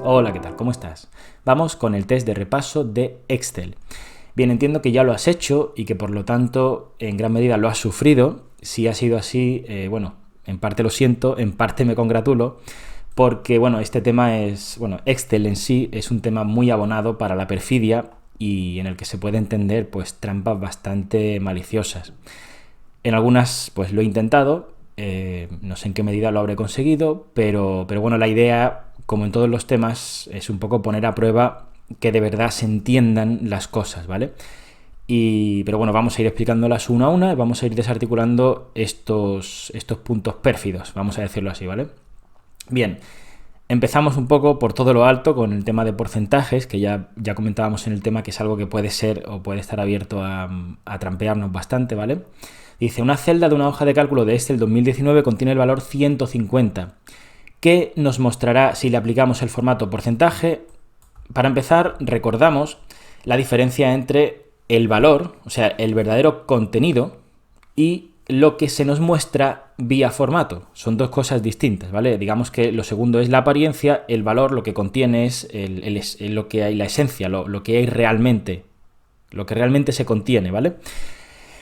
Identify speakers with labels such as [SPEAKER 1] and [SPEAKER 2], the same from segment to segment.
[SPEAKER 1] Hola, ¿qué tal? ¿Cómo estás? Vamos con el test de repaso de Excel. Bien, entiendo que ya lo has hecho y que por lo tanto en gran medida lo has sufrido. Si ha sido así, bueno, en parte lo siento, en parte me congratulo, porque bueno, este tema es, bueno, Excel en sí es un tema muy abonado para la perfidia y en el que se puede entender pues trampas bastante maliciosas. En algunas pues lo he intentado, no sé en qué medida lo habré conseguido, pero bueno, la idea, como en todos los temas, es un poco poner a prueba que de verdad se entiendan las cosas, ¿vale? Pero bueno, vamos a ir explicándolas una a una y vamos a ir desarticulando estos puntos pérfidos, vamos a decirlo así, ¿vale? Bien, empezamos un poco por todo lo alto con el tema de porcentajes, que ya comentábamos en el tema que es algo que puede ser o puede estar abierto a trampearnos bastante, ¿vale? Dice, una celda de una hoja de cálculo de Excel 2019 contiene el valor 150, que nos mostrará si le aplicamos el formato porcentaje. Para empezar, recordamos la diferencia entre el valor, o sea, el verdadero contenido, y lo que se nos muestra vía formato. Son dos cosas distintas, ¿vale? Digamos que lo segundo es la apariencia, el valor lo que contiene es lo que hay, la esencia, lo que hay realmente, lo que realmente se contiene, ¿vale?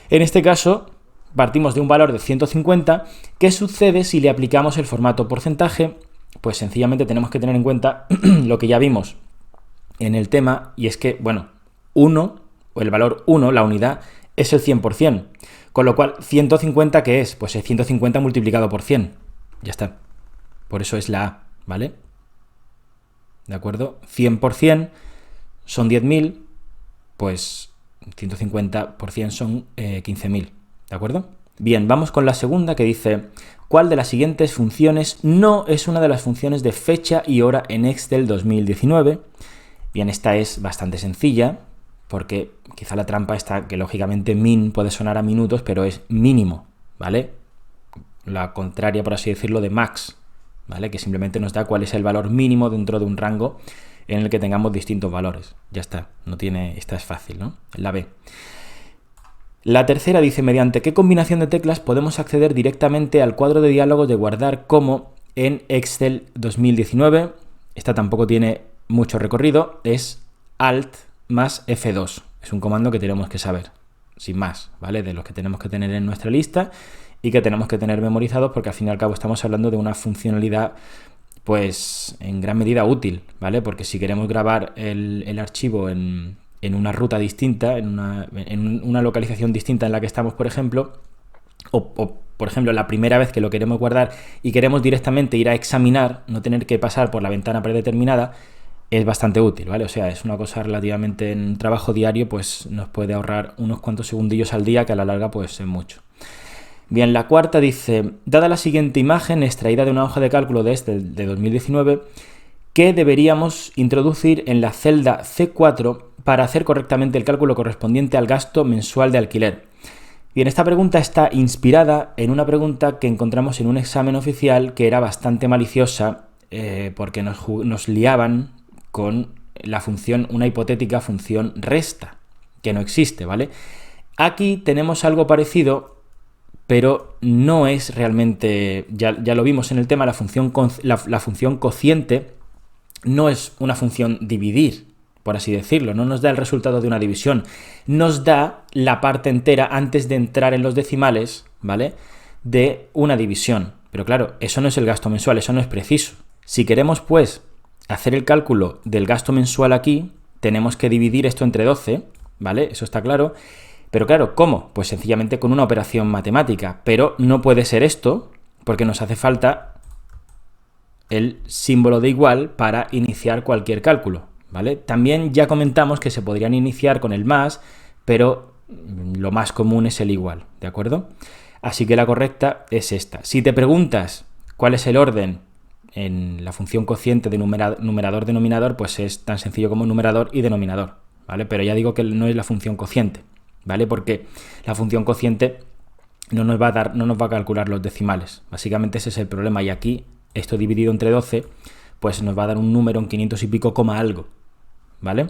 [SPEAKER 1] En este caso, partimos de un valor de 150. ¿Qué sucede si le aplicamos el formato porcentaje? Pues sencillamente tenemos que tener en cuenta lo que ya vimos en el tema, y es que, bueno, 1, o el valor 1, la unidad, es el 100%. Con lo cual, 150, ¿qué es? Pues es 150 multiplicado por 100. Ya está. Por eso es la A, ¿vale? ¿De acuerdo? 100% son 10.000, pues 150 por 100 son 15.000. ¿De acuerdo? Bien, vamos con la segunda que dice, ¿cuál de las siguientes funciones no es una de las funciones de fecha y hora en Excel 2019? Bien, esta es bastante sencilla, porque quizá la trampa está que lógicamente min puede sonar a minutos, pero es mínimo, ¿vale? La contraria, por así decirlo, de max, ¿vale? Que simplemente nos da cuál es el valor mínimo dentro de un rango en el que tengamos distintos valores. Ya está, esta es fácil, ¿no? La B. La tercera dice, ¿mediante qué combinación de teclas podemos acceder directamente al cuadro de diálogos de guardar como en Excel 2019? Esta tampoco tiene mucho recorrido, es Alt más F2. Es un comando que tenemos que saber, sin más, ¿vale? De los que tenemos que tener en nuestra lista y que tenemos que tener memorizados, porque al fin y al cabo estamos hablando de una funcionalidad pues en gran medida útil, ¿vale? Porque si queremos grabar el archivo en una ruta distinta, en una localización distinta en la que estamos, por ejemplo, o por ejemplo la primera vez que lo queremos guardar y queremos directamente ir a examinar, no tener que pasar por la ventana predeterminada, es bastante útil, ¿vale? O sea, es una cosa relativamente en trabajo diario, pues nos puede ahorrar unos cuantos segundillos al día, que a la larga pues es mucho. Bien, la cuarta dice, dada la siguiente imagen extraída de una hoja de cálculo de 2019, ¿qué deberíamos introducir en la celda C4 para hacer correctamente el cálculo correspondiente al gasto mensual de alquiler? Bien, esta pregunta está inspirada en una pregunta que encontramos en un examen oficial que era bastante maliciosa, porque nos liaban con la función, una hipotética función resta, que no existe, ¿vale? Aquí tenemos algo parecido, pero no es realmente, ya lo vimos en el tema, la función cociente no es una función dividir, por así decirlo, no nos da el resultado de una división, nos da la parte entera antes de entrar en los decimales, ¿vale?, de una división. Pero claro, eso no es el gasto mensual, eso no es preciso. Si queremos, pues, hacer el cálculo del gasto mensual aquí, tenemos que dividir esto entre 12, ¿vale? Eso está claro. Pero claro, ¿cómo? Pues sencillamente con una operación matemática. Pero no puede ser esto, porque nos hace falta el símbolo de igual para iniciar cualquier cálculo, ¿vale? También ya comentamos que se podrían iniciar con el más, pero lo más común es el igual, ¿de acuerdo? Así que la correcta es esta. Si te preguntas cuál es el orden en la función cociente de numerador-denominador, pues es tan sencillo como numerador y denominador, ¿vale? Pero ya digo que no es la función cociente, ¿vale? Porque la función cociente no nos va a calcular los decimales. Básicamente ese es el problema. Y aquí, esto dividido entre 12, pues nos va a dar un número en 500 y pico, coma algo, ¿vale?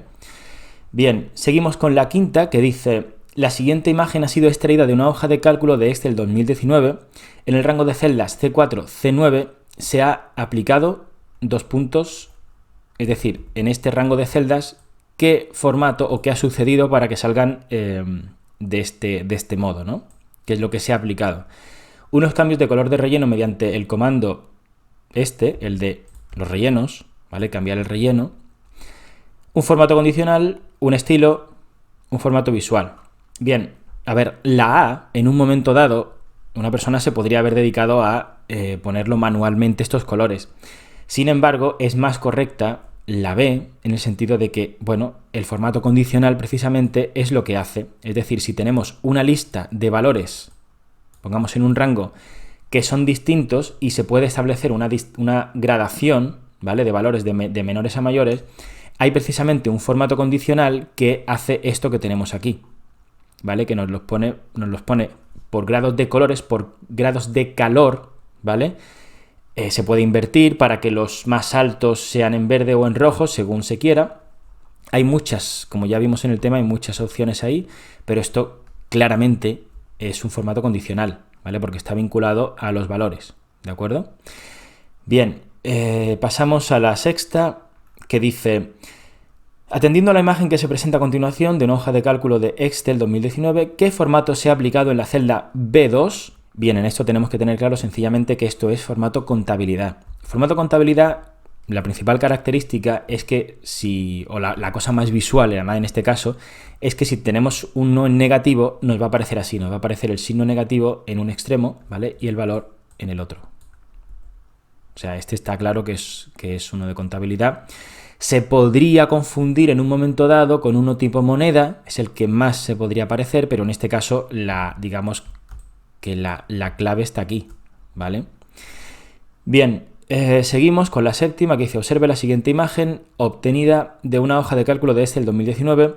[SPEAKER 1] Bien, seguimos con la quinta, que dice, la siguiente imagen ha sido extraída de una hoja de cálculo de Excel 2019. En el rango de celdas C4, C9, se ha aplicado 2 puntos es decir, en este rango de celdas, qué formato o qué ha sucedido para que salgan de este modo, ¿no? ¿Qué es lo que se ha aplicado? Unos cambios de color de relleno mediante el comando el de los rellenos, ¿vale? Cambiar el relleno. Un formato condicional, un estilo, un formato visual. Bien, a ver, la A, en un momento dado, una persona se podría haber dedicado a ponerlo manualmente estos colores. Sin embargo, es más correcta la B en el sentido de que, bueno, el formato condicional precisamente es lo que hace. Es decir, si tenemos una lista de valores, pongamos en un rango, que son distintos y se puede establecer una gradación, ¿vale?, de valores de menores a mayores, hay precisamente un formato condicional que hace esto que tenemos aquí, ¿vale? Que nos los pone por grados de colores, por grados de calor, ¿vale? Se puede invertir para que los más altos sean en verde o en rojo, según se quiera. Hay muchas, como ya vimos en el tema, hay muchas opciones ahí, pero esto claramente es un formato condicional, ¿vale? Porque está vinculado a los valores, ¿de acuerdo? Bien, pasamos a la sexta, que dice: atendiendo a la imagen que se presenta a continuación de una hoja de cálculo de Excel 2019, ¿qué formato se ha aplicado en la celda B2? Bien, en esto tenemos que tener claro sencillamente que esto es formato contabilidad. Formato contabilidad, la principal característica es que la cosa más visual, además en este caso, es que si tenemos un no en negativo, nos va a aparecer así, nos va a aparecer el signo negativo en un extremo, ¿vale? Y el valor en el otro. O sea, este está claro que es uno de contabilidad. Se podría confundir en un momento dado con uno tipo moneda, es el que más se podría parecer, pero en este caso digamos que la clave está aquí, ¿vale? Bien, seguimos con la séptima, que dice: observe la siguiente imagen obtenida de una hoja de cálculo de Excel 2019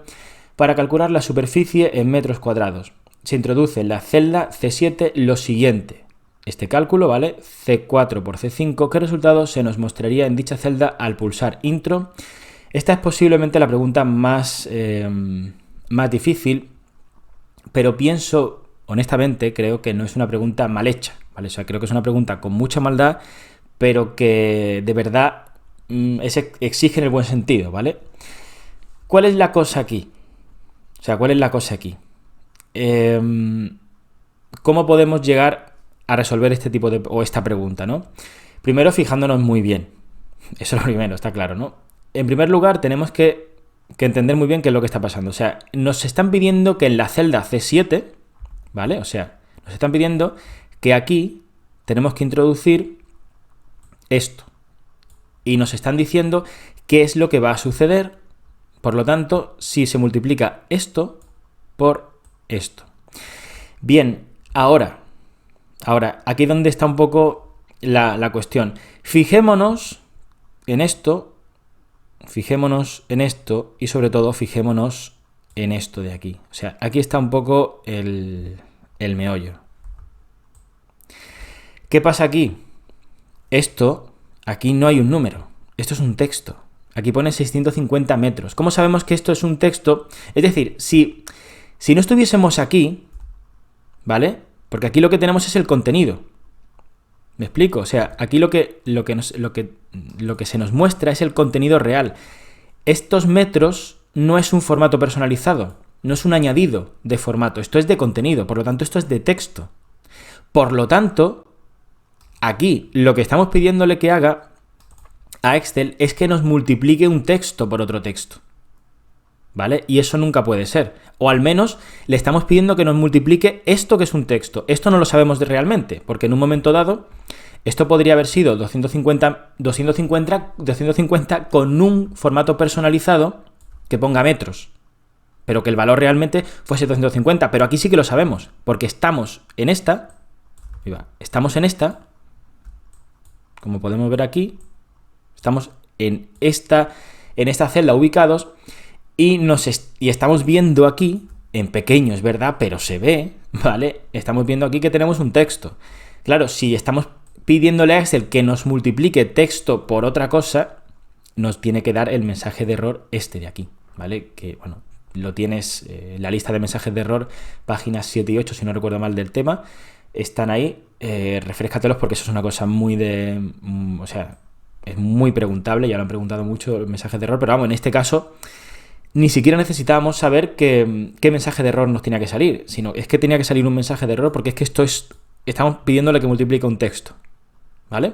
[SPEAKER 1] para calcular la superficie en metros cuadrados. Se introduce en la celda C7 lo siguiente. Este cálculo, ¿vale? C4 por C5, ¿qué resultado se nos mostraría en dicha celda al pulsar Intro? Esta es posiblemente la pregunta más difícil, pero pienso, honestamente, creo que no es una pregunta mal hecha, ¿vale? O sea, creo que es una pregunta con mucha maldad, pero que de verdad exige en el buen sentido, ¿vale? ¿Cuál es la cosa aquí? O sea, ¿cuál es la cosa aquí? ¿Cómo podemos llegar a resolver este tipo o esta pregunta, ¿no? Primero, fijándonos muy bien. Eso es lo primero, está claro, ¿no? En primer lugar, tenemos que entender muy bien qué es lo que está pasando. O sea, nos están pidiendo que en la celda C7, ¿vale? O sea, nos están pidiendo que aquí tenemos que introducir esto. Y nos están diciendo qué es lo que va a suceder. Por lo tanto, si se multiplica esto por esto. Bien, ahora, aquí donde está un poco la cuestión. Fijémonos en esto y sobre todo fijémonos en esto de aquí. O sea, aquí está un poco el meollo. ¿Qué pasa aquí? Aquí no hay un número, esto es un texto. Aquí pone 650 metros. ¿Cómo sabemos que esto es un texto? Es decir, si no estuviésemos aquí, ¿vale? Porque aquí lo que tenemos es el contenido. ¿Me explico? O sea, aquí lo que se nos muestra es el contenido real. Estos metros no es un formato personalizado, no es un añadido de formato, esto es de contenido, por lo tanto esto es de texto. Por lo tanto, aquí lo que estamos pidiéndole que haga a Excel es que nos multiplique un texto por otro texto, ¿vale? Y eso nunca puede ser. O al menos le estamos pidiendo que nos multiplique esto que es un texto. Esto no lo sabemos realmente, porque en un momento dado esto podría haber sido 250 con un formato personalizado que ponga metros, pero que el valor realmente fuese 250. Pero aquí sí que lo sabemos, porque estamos en esta, como podemos ver aquí, estamos en esta celda ubicados y estamos viendo aquí, en pequeño es verdad, pero se ve, ¿vale? Estamos viendo aquí que tenemos un texto. Claro, si estamos pidiéndole a Excel que nos multiplique texto por otra cosa, nos tiene que dar el mensaje de error de aquí, ¿vale? Que, bueno, lo tienes, la lista de mensajes de error, páginas 7 y 8, si no recuerdo mal del tema, están ahí, refréscatelos porque eso es una cosa muy es muy preguntable, ya lo han preguntado mucho los mensajes de error, pero vamos, en este caso ni siquiera necesitábamos saber qué mensaje de error nos tenía que salir, sino es que tenía que salir un mensaje de error porque es que estamos pidiéndole que multiplique un texto, ¿vale?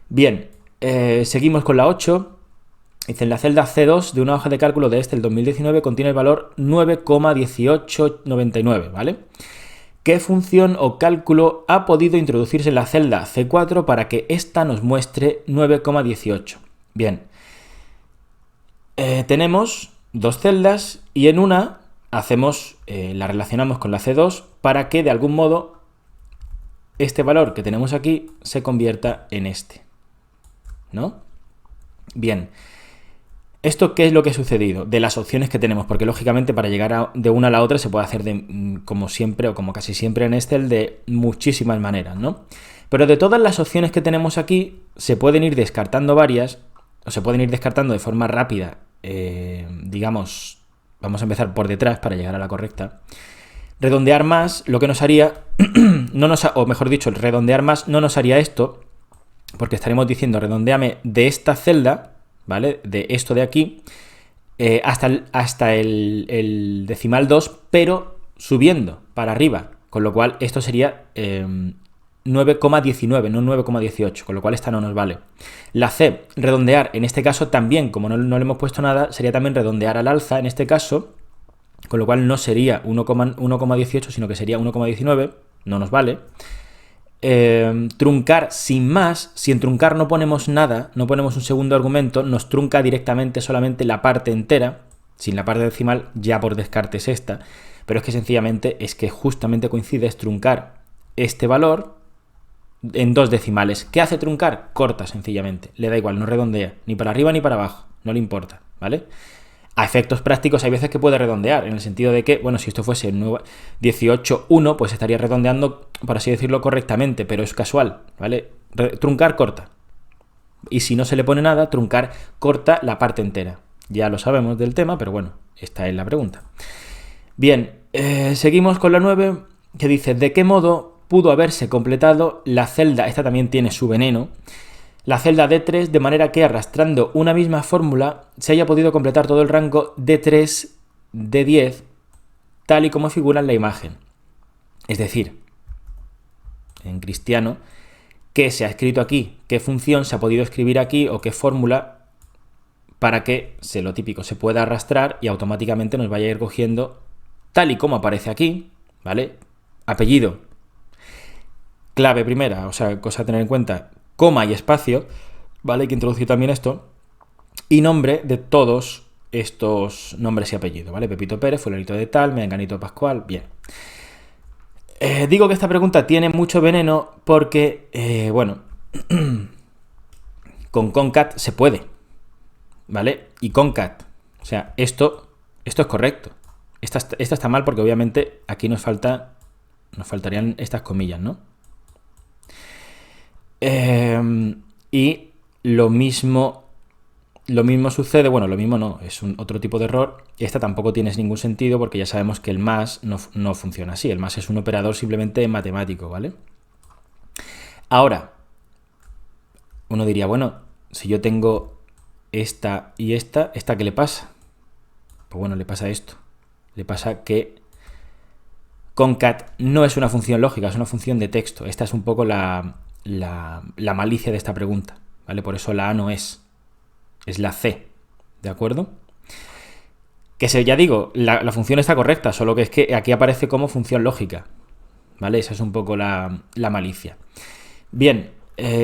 [SPEAKER 1] Bien, seguimos con la 8. Dice, en la celda C2 de una hoja de cálculo de Excel 2019 contiene el valor 9,1899, ¿vale? ¿Qué función o cálculo ha podido introducirse en la celda C4 para que ésta nos muestre 9,18? Bien, tenemos dos celdas y en una la relacionamos con la C2 para que de algún modo este valor que tenemos aquí se convierta en este, ¿no? Bien, ¿esto qué es lo que ha sucedido? De las opciones que tenemos, porque lógicamente para llegar de una a la otra se puede hacer como siempre o como casi siempre en Excel de muchísimas maneras, ¿no? Pero de todas las opciones que tenemos aquí se pueden ir descartando varias o se pueden ir descartando de forma rápida, digamos, vamos a empezar por detrás para llegar a la correcta. Redondear más lo que nos haría, o mejor dicho, el redondear más no nos haría esto, porque estaremos diciendo redondeame de esta celda, ¿vale? De esto de aquí, hasta el decimal 2, pero subiendo para arriba, con lo cual esto sería 9,19, no 9,18, con lo cual esta no nos vale. La C, redondear, en este caso también, como no le hemos puesto nada, sería también redondear al alza, en este caso, con lo cual no sería 1,18, sino que sería 1,19, no nos vale. Truncar sin más, si en truncar no ponemos nada, no ponemos un segundo argumento, nos trunca directamente solamente la parte entera, sin la parte decimal, ya por descarte es esta, pero es que sencillamente es que justamente coincide, es truncar este valor en dos decimales. ¿Qué hace truncar? Corta sencillamente, le da igual, no redondea, ni para arriba ni para abajo, no le importa, ¿vale? A efectos prácticos hay veces que puede redondear, en el sentido de que, bueno, si esto fuese 18,1, pues estaría redondeando, por así decirlo, correctamente, pero es casual, ¿vale? Truncar corta. Y si no se le pone nada, truncar corta la parte entera. Ya lo sabemos del tema, pero bueno, esta es la pregunta. Bien, seguimos con la 9, que dice, ¿de qué modo pudo haberse completado la celda? Esta también tiene su veneno. La celda D3, de manera que arrastrando una misma fórmula se haya podido completar todo el rango D3, D10, tal y como figura en la imagen. Es decir, en cristiano, ¿qué se ha escrito aquí? ¿Qué función se ha podido escribir aquí o qué fórmula para que, lo típico, se pueda arrastrar y automáticamente nos vaya a ir cogiendo tal y como aparece aquí, ¿vale? Apellido, clave primera, o sea, cosa a tener en cuenta, coma y espacio, ¿vale? Hay que introducir también esto. Y nombre de todos estos nombres y apellidos, ¿vale? Pepito Pérez, fulanito de tal, menganito Pascual, bien. Digo que esta pregunta tiene mucho veneno porque, bueno, con concat se puede, ¿vale? Y concat, o sea, esto es correcto. Esta está mal porque obviamente aquí nos faltarían estas comillas, ¿no? Y lo mismo sucede, bueno, lo mismo no, es otro tipo de error. Esta tampoco tiene ningún sentido porque ya sabemos que el más no funciona así. El más es un operador simplemente matemático, ¿vale? Ahora, uno diría, bueno, si yo tengo esta y esta ¿qué le pasa? Pues bueno, le pasa esto. Le pasa que concat no es una función lógica, es una función de texto. Esta es un poco la malicia de esta pregunta, ¿vale? Por eso la A no es la C, ¿de acuerdo? Ya digo, la función está correcta, solo que es que aquí aparece como función lógica, ¿vale? Esa es un poco la malicia. Bien,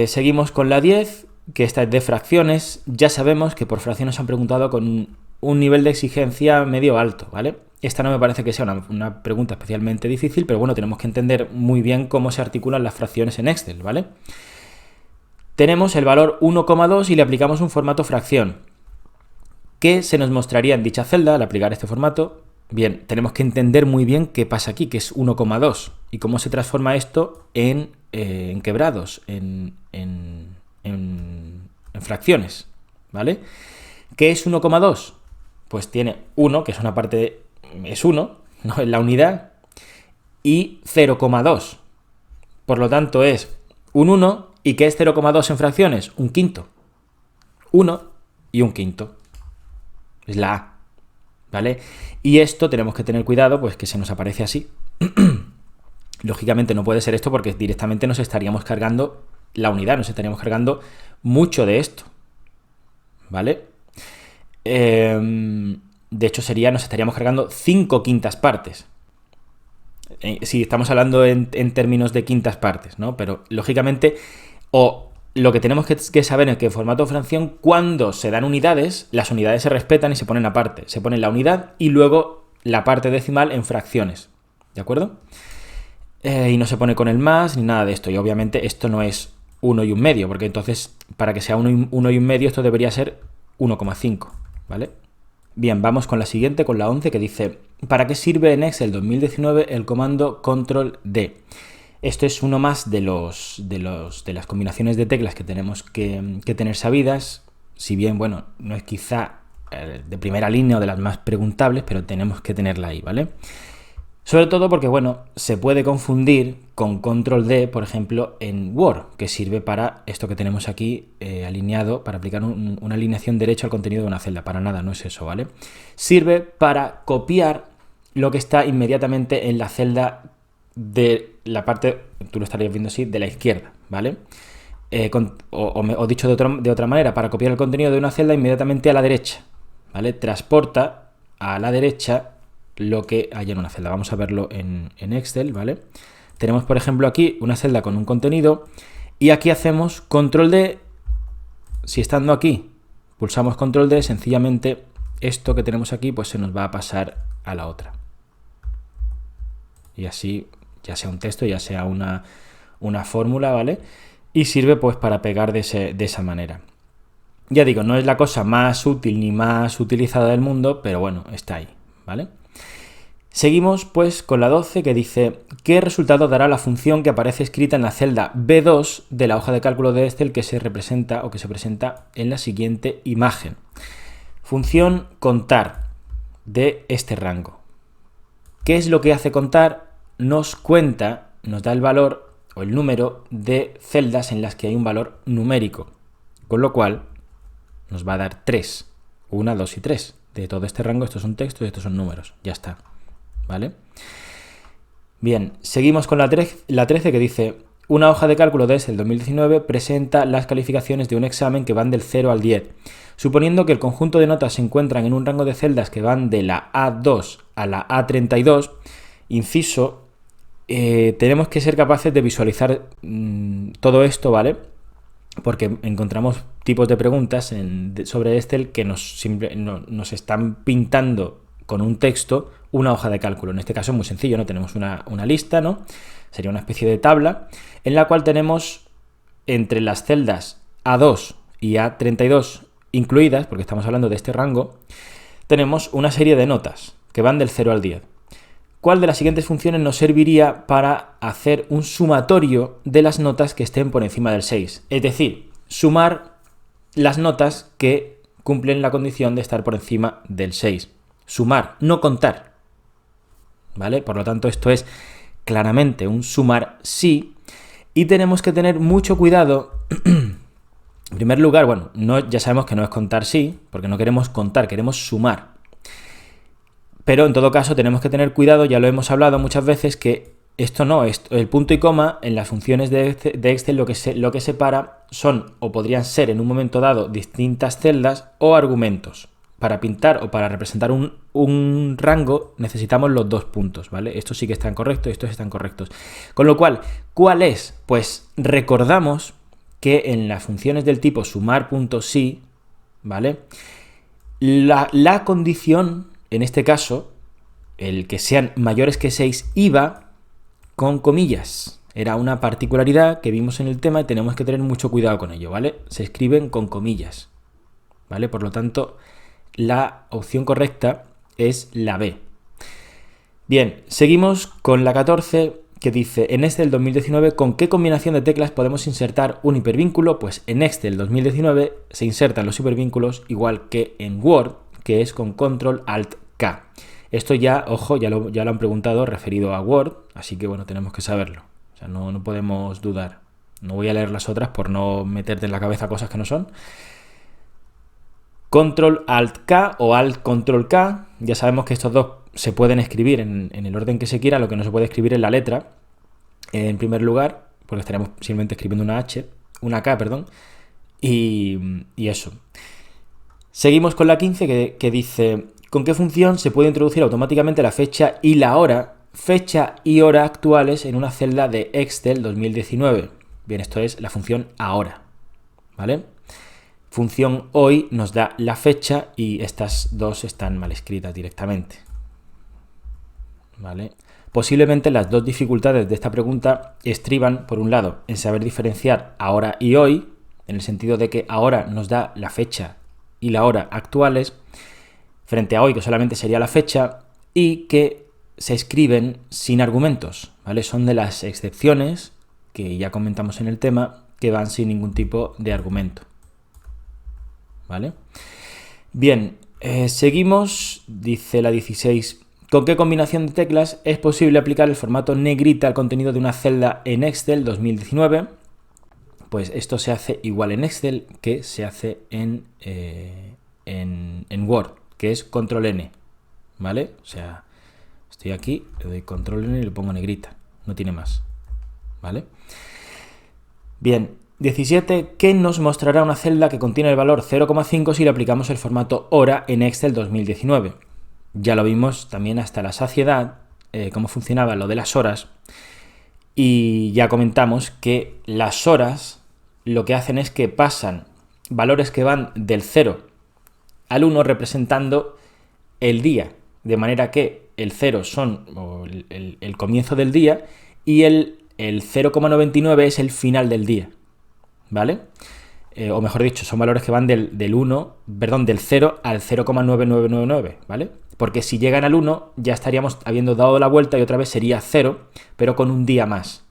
[SPEAKER 1] seguimos con la 10, que esta es de fracciones. Ya sabemos que por fracciones han preguntado con un nivel de exigencia medio alto, ¿vale? Esta no me parece que sea una pregunta especialmente difícil, pero bueno, tenemos que entender muy bien cómo se articulan las fracciones en Excel, ¿vale? Tenemos el valor 1,2 y le aplicamos un formato fracción. ¿Qué se nos mostraría en dicha celda al aplicar este formato? Bien, tenemos que entender muy bien qué pasa aquí, que es 1,2, y cómo se transforma esto en quebrados, en fracciones, ¿vale? ¿Qué es 1,2? Pues tiene 1, que es una parte, es 1, ¿no? Es la unidad, y 0,2. Por lo tanto es un 1 ¿Y qué es 0,2 en fracciones? Un quinto. 1 y un quinto. Es la A, ¿vale? Y esto tenemos que tener cuidado, pues que se nos aparece así. Lógicamente no puede ser esto porque directamente nos estaríamos cargando la unidad, nos estaríamos cargando mucho de esto, ¿vale? De hecho nos estaríamos cargando 5 quintas partes. Si estamos hablando en términos de quintas partes, ¿no? Pero lógicamente, lo que tenemos que saber es que en formato de fracción, cuando se dan unidades, las unidades se respetan y se ponen aparte. Se pone la unidad y luego la parte decimal en fracciones, ¿de acuerdo? Y no se pone con el más ni nada de esto. Y obviamente esto no es 1 y un medio, porque entonces para que sea 1 y un medio esto debería ser 1,5, ¿vale? Bien, vamos con la siguiente, con la 11, que dice: ¿para qué sirve en Excel 2019 el comando Control D? Esto es uno más de las combinaciones de teclas que tenemos que tener sabidas, si bien, bueno, no es quizá de primera línea o de las más preguntables, pero tenemos que tenerla ahí, ¿vale? Sobre todo porque, bueno, se puede confundir con Control D, por ejemplo, en Word, que sirve para esto que tenemos aquí alineado, para aplicar una alineación derecha al contenido de una celda. Para nada, no es eso, ¿vale? Sirve para copiar lo que está inmediatamente en la celda de la parte, tú lo estarías viendo así, de la izquierda, ¿vale? O dicho de otra manera, para copiar el contenido de una celda inmediatamente a la derecha, ¿vale? Transporta a la derecha lo que hay en una celda. Vamos a verlo en Excel, ¿vale? Tenemos, por ejemplo, aquí una celda con un contenido y aquí hacemos Control D. Si estando aquí pulsamos Control D, sencillamente esto que tenemos aquí pues se nos va a pasar a la otra. Y así, ya sea un texto, ya sea una fórmula, ¿vale? Y sirve pues para pegar de esa manera. Ya digo, no es la cosa más útil ni más utilizada del mundo, pero bueno, está ahí, ¿vale? Seguimos pues con la 12, que dice: ¿qué resultado dará la función que aparece escrita en la celda B2 de la hoja de cálculo de Excel que se representa o que se presenta en la siguiente imagen? Función contar de este rango. ¿Qué es lo que hace contar? Nos cuenta, nos da el valor o el número de celdas en las que hay un valor numérico, con lo cual nos va a dar 3, 1, 2 y 3. De todo este rango, estos son textos y estos son números. Ya está, ¿vale? Bien, seguimos con la 13, que dice: una hoja de cálculo de Excel 2019 presenta las calificaciones de un examen que van del 0 al 10. Suponiendo que el conjunto de notas se encuentran en un rango de celdas que van de la A2 a la A32, inciso, tenemos que ser capaces de visualizar todo esto, ¿vale? Porque encontramos tipos de preguntas sobre Excel que nos están pintando con un texto una hoja de cálculo. En este caso es muy sencillo, ¿no? Tenemos una lista, ¿no? Sería una especie de tabla en la cual tenemos entre las celdas A2 y A32 incluidas, porque estamos hablando de este rango, tenemos una serie de notas que van del 0 al 10. ¿Cuál de las siguientes funciones nos serviría para hacer un sumatorio de las notas que estén por encima del 6? Es decir, sumar las notas que cumplen la condición de estar por encima del 6. Sumar, no contar, ¿vale? Por lo tanto, esto es claramente un sumar sí, y tenemos que tener mucho cuidado. En primer lugar, bueno, ya sabemos que no es contar sí, porque no queremos contar, queremos sumar. Pero en todo caso tenemos que tener cuidado, ya lo hemos hablado muchas veces, que el punto y coma en las funciones de Excel lo que separa son, o podrían ser en un momento dado, distintas celdas o argumentos. Para pintar o para representar un rango necesitamos los dos puntos, ¿vale? Estos sí que están correctos, estos están correctos. Con lo cual, ¿cuál es? Pues recordamos que en las funciones del tipo sumar.sí, ¿vale? La condición, en este caso, el que sean mayores que 6, iba con comillas. Era una particularidad que vimos en el tema y tenemos que tener mucho cuidado con ello, ¿vale? Se escriben con comillas, ¿vale? Por lo tanto, la opción correcta es la B. Bien, seguimos con la 14, que dice: en Excel 2019, ¿con qué combinación de teclas podemos insertar un hipervínculo? Pues en Excel 2019 se insertan los hipervínculos igual que en Word, que es con Control-Alt-K. Esto ya, ojo, ya lo han preguntado referido a Word, así que bueno, tenemos que saberlo. O sea, no podemos dudar, No voy a leer las otras por no meterte en la cabeza cosas que no son. Control Alt K o Alt Control K. Ya sabemos que estos dos se pueden escribir en el orden que se quiera, lo que no se puede escribir es la letra. En primer lugar, porque estaremos simplemente escribiendo una K, perdón. Y eso. Seguimos con la 15 que dice: ¿con qué función se puede introducir automáticamente la fecha y la hora? Fecha y hora actuales en una celda de Excel 2019. Bien, esto es la función ahora, ¿vale? Función hoy nos da la fecha y estas dos están mal escritas directamente, ¿vale? Posiblemente las dos dificultades de esta pregunta estriban, por un lado, en saber diferenciar ahora y hoy, en el sentido de que ahora nos da la fecha y la hora actuales, frente a hoy, que solamente sería la fecha, y que se escriben sin argumentos, ¿vale? Son de las excepciones que ya comentamos en el tema, que van sin ningún tipo de argumento, ¿vale? Bien, seguimos, dice la 16, ¿con qué combinación de teclas es posible aplicar el formato negrita al contenido de una celda en Excel 2019? Pues esto se hace igual en Excel que se hace en Word, que es Control N, ¿vale? O sea, estoy aquí, le doy Control N y le pongo negrita, no tiene más, ¿vale? Bien, 17, ¿qué nos mostrará una celda que contiene el valor 0,5 si le aplicamos el formato hora en Excel 2019? Ya lo vimos también hasta la saciedad, cómo funcionaba lo de las horas, y ya comentamos que las horas lo que hacen es que pasan valores que van del 0 al 1 representando el día, de manera que el 0 son el comienzo del día y el 0,99 es el final del día, ¿vale? O mejor dicho, son valores que van del 0 al 0,9999, ¿vale? Porque si llegan al 1 ya estaríamos habiendo dado la vuelta y otra vez sería 0, pero con un día más,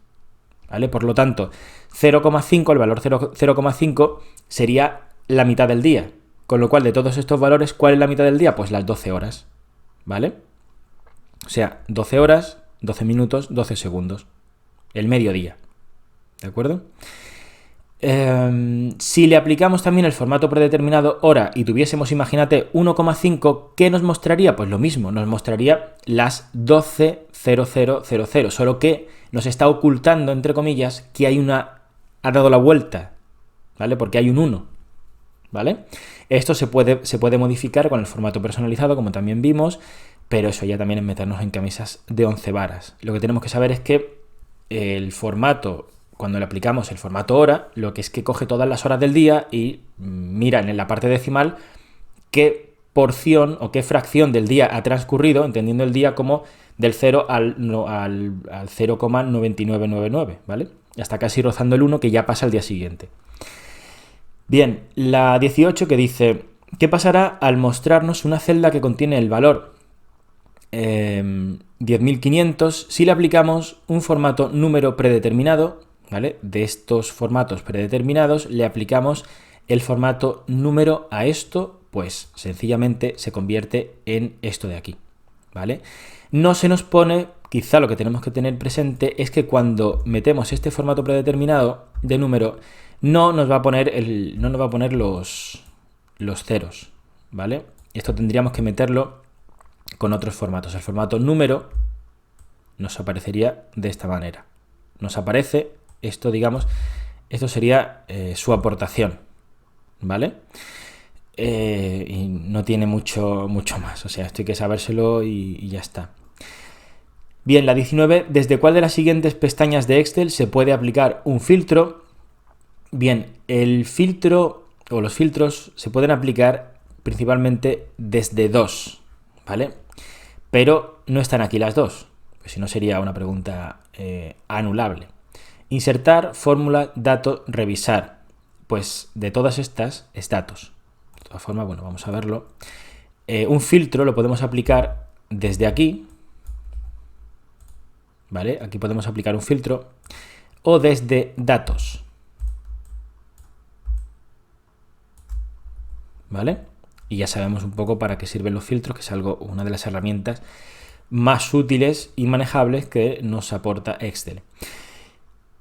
[SPEAKER 1] ¿vale? Por lo tanto, 0,5, el valor 0,5 sería la mitad del día. Con lo cual, de todos estos valores, ¿cuál es la mitad del día? Pues las 12 horas, ¿vale? O sea, 12 horas, 12 minutos, 12 segundos. El mediodía, ¿de acuerdo? Si le aplicamos también el formato predeterminado hora y tuviésemos, imagínate, 1,5, ¿qué nos mostraría? Pues lo mismo, nos mostraría las 12:00:00, solo que nos está ocultando, entre comillas, que ha dado la vuelta, ¿vale? Porque hay un 1, ¿vale? Esto se puede modificar con el formato personalizado, como también vimos, pero eso ya también es meternos en camisas de 11 varas. Lo que tenemos que saber es que el formato, cuando le aplicamos el formato hora, lo que es que coge todas las horas del día y mira en la parte decimal qué porción o qué fracción del día ha transcurrido, entendiendo el día como del 0 al 0,9999, ¿vale? Hasta casi rozando el 1, que ya pasa al día siguiente. Bien, la 18 que dice: ¿qué pasará al mostrarnos una celda que contiene el valor 10.500 si le aplicamos un formato número predeterminado, ¿vale? De estos formatos predeterminados le aplicamos el formato número a esto, pues sencillamente se convierte en esto de aquí, ¿vale? No se nos pone, quizá lo que tenemos que tener presente es que cuando metemos este formato predeterminado de número no nos va a poner los ceros, ¿vale? Esto tendríamos que meterlo con otros formatos. El formato número nos aparecería de esta manera. Nos aparece esto, digamos, esto sería su aportación, ¿vale? Y no tiene mucho más, o sea, esto hay que sabérselo y ya está. Bien, la 19, ¿desde cuál de las siguientes pestañas de Excel se puede aplicar un filtro? Bien, el filtro o los filtros se pueden aplicar principalmente desde dos, ¿vale? Pero no están aquí las dos, pues si no sería una pregunta anulable. Insertar, fórmula, dato, revisar. Pues de todas estas es datos. De todas formas, bueno, vamos a verlo. Un filtro lo podemos aplicar desde aquí, ¿vale? Aquí podemos aplicar un filtro, o desde datos, ¿vale? Y ya sabemos un poco para qué sirven los filtros, que es una de las herramientas más útiles y manejables que nos aporta Excel.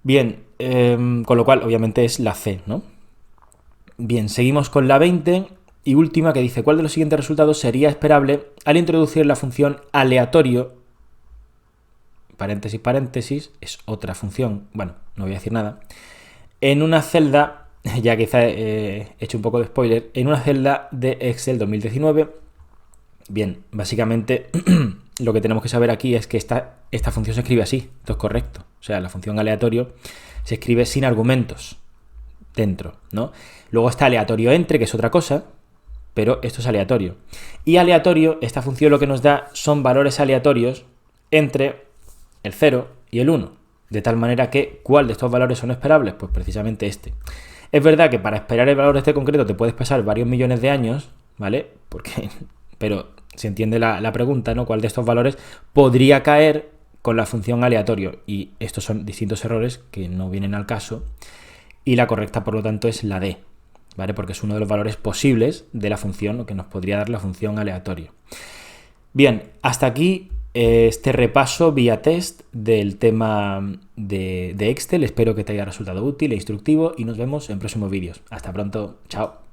[SPEAKER 1] Bien, con lo cual obviamente es la C, ¿no? Bien, seguimos con la 20 y última que dice, ¿cuál de los siguientes resultados sería esperable al introducir la función aleatorio? Paréntesis, paréntesis, es otra función, bueno, no voy a decir nada, en una celda, ya quizá he hecho un poco de spoiler, en una celda de Excel 2019. Bien, básicamente lo que tenemos que saber aquí es que esta función se escribe así, esto es correcto, o sea, la función aleatorio se escribe sin argumentos dentro, ¿no? Luego está aleatorio entre, que es otra cosa, pero esto es aleatorio. Y aleatorio, esta función lo que nos da son valores aleatorios entre el 0 y el 1. De tal manera que, ¿cuál de estos valores son esperables? Pues precisamente este. Es verdad que para esperar el valor de este concreto te puedes pasar varios millones de años, ¿vale? Pero se entiende la pregunta, ¿no? ¿Cuál de estos valores podría caer con la función aleatorio? Y estos son distintos errores que no vienen al caso. Y la correcta, por lo tanto, es la D, ¿vale? Porque es uno de los valores posibles de la función, lo que nos podría dar la función aleatorio. Bien, hasta aquí este repaso vía test del tema de Excel. Espero que te haya resultado útil e instructivo y nos vemos en próximos vídeos. Hasta pronto, chao.